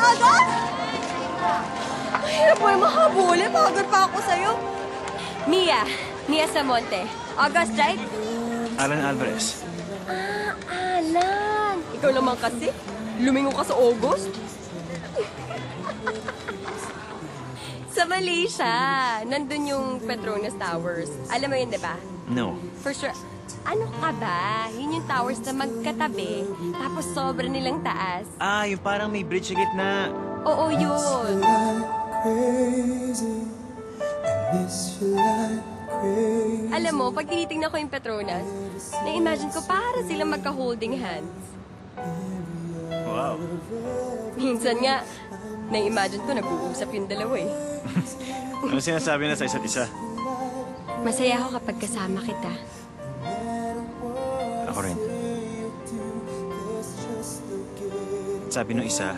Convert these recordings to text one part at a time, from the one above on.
agad? Mahirap mo yung makahabulin. Pagod pa ako sa'yo. Mia Samonte. August, right? Alan Alvarez. Alan. Ikaw naman kasi. Lumingo ka sa August. Sa Malaysia, nandun yung Petronas Towers. Alam mo yun, di ba? No. For sure. Ano ka ba? Yun yung towers na magkatabi, tapos sobra nilang taas. Yung parang may bridge sa gitna. Oo, yun. Alam mo, pag tinitingnan ko yung Petronas, na-imagine ko para silang magka-holding hands. Wow. Minsan nga, na-imagine ko nag-uusap yung dalawa eh. Ano sinasabi na sa isa't isa? Masaya ako kapag kasama kita. Ako rin. Sabi nung isa,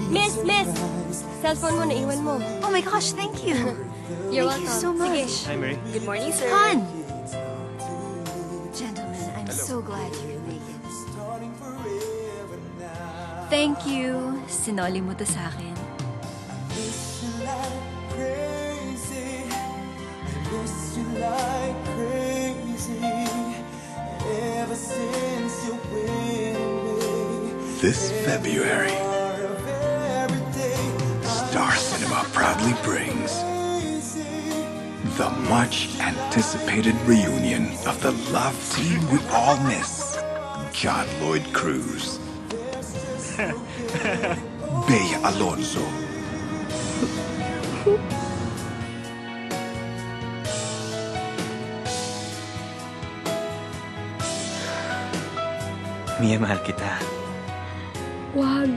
Miss! Cellphone mo, naiwan mo. Oh my gosh, thank you. You're Thank you welcome. so much. Sige. Hi, Mary. Good morning, sir. Han! Gentlemen, I'm so glad you can make it. Thank you. Sinoli mo to sa akin. This February, Star Cinema proudly brings the much-anticipated reunion of the love team we all miss, John Lloyd Cruz, Bea Alonzo, Mia, mahal kita. Wag.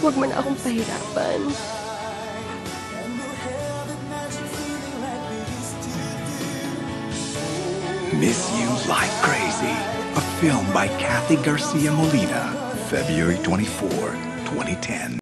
Wag mo na akong pahirapan. Miss You Like Crazy, a film by Kathy Garcia Molina, February 24, 2010.